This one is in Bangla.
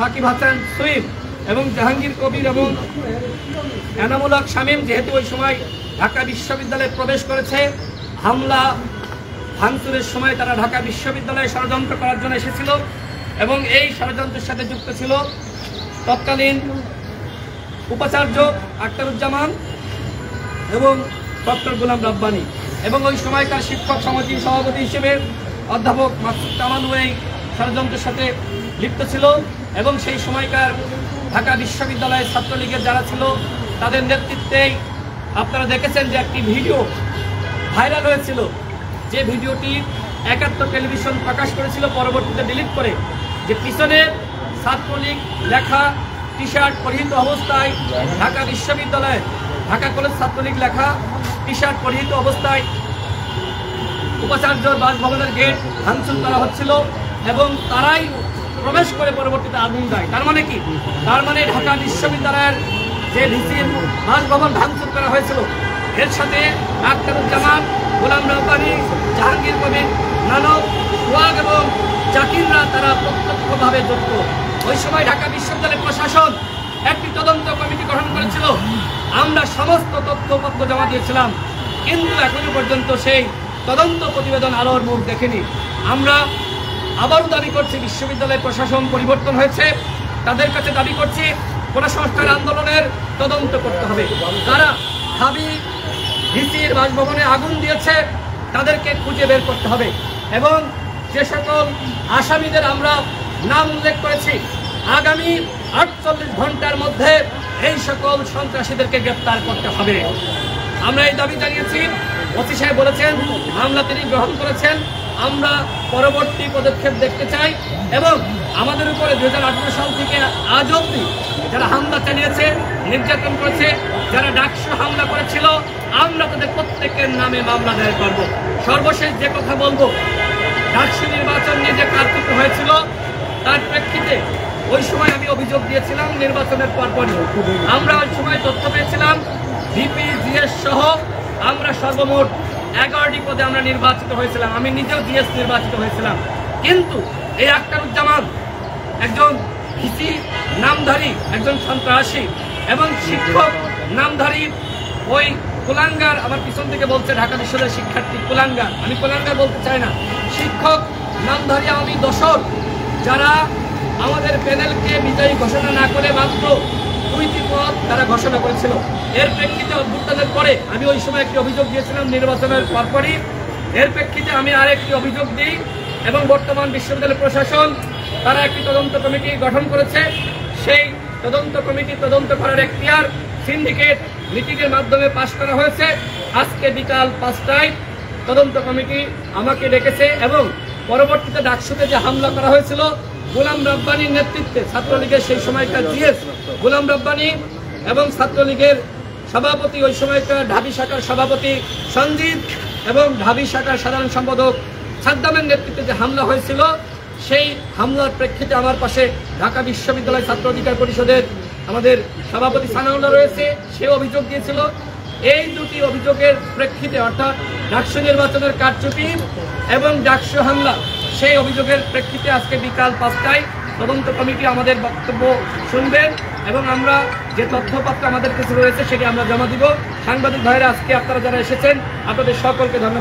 সাকিব হাসান সুইফ এবং জাহাঙ্গীর কবির এবং এনামুল হক শামীম যেহেতু ওই সময় ঢাকা বিশ্ববিদ্যালয়ে প্রবেশ করেছে, হামলা ভাঙচুরের সময় তারা ঢাকা বিশ্ববিদ্যালয়ে ষড়যন্ত্র করার জন্য এসেছিল এবং এই ষড়যন্ত্রের সাথে যুক্ত ছিল তৎকালীন উপাচার্য আখতারুজ্জামান এবং ডক্টর গোলাম রব্বানী এবং ওই সময়কার শিক্ষক সমিতির সভাপতি হিসেবে অধ্যাপক মাসুদ কামাল এই ষড়যন্ত্রের সাথে লিপ্ত ছিল এবং সেই সময়কার ঢাকা বিশ্ববিদ্যালয়ের ছাত্রলীগের যারা ছিল তাদের নেতৃত্বেই আপনারা দেখেছেন যে একটি ভিডিও ভাইরাল হয়েছিল, যে ভিডিওটি একাত্তর টেলিভিশন প্রকাশ করেছিল, পরবর্তীতে ডিলিট করে, যে পিছনে ছাত্রলীগ লেখা টি শার্ট পরিহিত অবস্থায় ঢাকা বিশ্ববিদ্যালয়ে ঢাকা কলেজ ছাত্রলীগ লেখা টি শার্ট পরিহিত অবস্থায় উপাচার্য বাসভবনের গেট ভাঙচুর করা হচ্ছিল এবং তারাই প্রবেশ করে পরবর্তীতে আগুন দেয়। তার মানে কি? তার মানে ঢাকা বিশ্ববিদ্যালয়ের যে ভিসির বাসভবন ভাঙচুর করা হয়েছিল এর সাথে আখতারুজ্জামান, গোলাম রব্বানী, জাহাঙ্গীর কবির, নানক, সোহাগ এবং জাকিররা তারা প্রত্যক্ষভাবে যুক্ত। ওই সময় ঢাকা বিশ্ববিদ্যালয় প্রশাসন একটি তদন্ত কমিটি গঠন করেছিল। আমরা সমস্ত তথ্যপত্র জমা দিয়েছিলাম, কিন্তু এখনো পর্যন্ত সেই তদন্ত প্রতিবেদন আলোর মুখ দেখেনি। আমরা আবারও দাবি করছি বিশ্ববিদ্যালয় প্রশাসন পরিবর্তন হয়েছে, তাদের কাছে দাবি করছি কোন সংস্কার আন্দোলনের তদন্ত করতে হবে। তারা ঢাবি ভিসির বাসভবনে আগুন দিয়েছে তাদেরকে খুঁজে বের করতে হবে এবং যে সকল আসামিদের আমরা নাম উল্লেখ করেছি আগামী 48 ঘন্টার মধ্যে এই সকল সন্ত্রাসীদেরকে গ্রেপ্তার করতে হবে। আমরা এই দাবি জানিয়েছি। ওসি সাহেব বলেছেন মামলা তিনি গ্রহণ করেছেন, আমরা পরবর্তী পদক্ষেপ দেখতে চাই এবং আমাদের উপরে 2018 সাল থেকে আজ অবধি যারা হামলা চালিয়েছে, নির্যাতন করেছে, যারা ডাকসু হামলা করেছিল, আমরা তাদের প্রত্যেকের নামে মামলা দায়ের করব। সর্বশেষ যে কথা বলবো, ডাকসু নির্বাচন নিয়ে যে কার্যত হয়েছিল তার প্রেক্ষিতে ওই সময় আমি অভিযোগ দিয়েছিলাম নির্বাচনের পরপরই। আমরা ওই সময় তথ্য পেয়েছিলাম ভিপি, জিএস সহ আমরা সর্বমোট 11টি পদে আমরা নির্বাচিত হয়েছিলাম। আমি নিজেও জিএস নির্বাচিত হয়েছিলাম, কিন্তু এই আখতারুজ্জামান একজন ভিসি নামধারী একজন সন্ত্রাসী এবং শিক্ষক নামধারী ওই কুলাঙ্গার, আমার পিছন থেকে বলছে ঢাকা বিশ্ববিদ্যালয়ের শিক্ষার্থী কুলাঙ্গার, আমি কুলাঙ্গার বলতে চাই না, শিক্ষক নামধারী আমি দোসর যারা আমাদের প্যানেলকে বিজয়ী ঘোষণা না করে মাত্র 2টি পদ তারা ঘোষণা করেছিল। এর প্রেক্ষিতে অভ্যুত্থানের পরে আমি ওই সময় একটি অভিযোগ দিয়েছিলাম নির্বাচনের পরপরই। এর প্রেক্ষিতে আমি আরেকটি অভিযোগ দিই এবং বর্তমান বিশ্ববিদ্যালয় প্রশাসন তারা একটি তদন্ত কমিটি গঠন করেছে। সেই তদন্ত কমিটি তদন্ত করার এখতিয়ার সিন্ডিকেট মিটিংয়ের মাধ্যমে পাশ করা হয়েছে। আজকে বিকাল 5টায় তদন্ত কমিটি আমাকে ডেকেছে এবং পরবর্তীতে ডাকসুতে যে হামলা করা হয়েছিল গোলাম রব্বানীর নেতৃত্বে ছাত্রলীগের সেই সময়কার জিএস গোলাম রব্বানী এবং ছাত্রলীগের সভাপতি ওই সময়কার ঢাবি শাখার সভাপতি সঞ্জিত এবং ঢাবি শাখার সাধারণ সম্পাদক সাদ্দামের নেতৃত্বে যে হামলা হয়েছিল, সেই হামলার প্রেক্ষিতে আমার পাশে ঢাকা বিশ্ববিদ্যালয় ছাত্র অধিকার পরিষদের আমাদের সভাপতি সানাউল্লাহ রয়েছে, সে অভিযোগ দিয়েছিল। এই দুটি অভিযোগের প্রেক্ষিতে অর্থাৎ ডাকসু নির্বাচনের কারচুপি এবং ডাকসু হামলা, সেই অভিযোগের প্রেক্ষিতে আজকে বিকাল 5টায় তদন্ত কমিটি আমাদের বক্তব্য শুনবেন এবং আমরা যে তথ্যপত্র আমাদের কাছে রয়েছে সেটি আমরা জমা দিব। সাংবাদিক ভাইরা আজকে আপনারা যারা এসেছেন আপনাদের সকলকে ধন্যবাদ।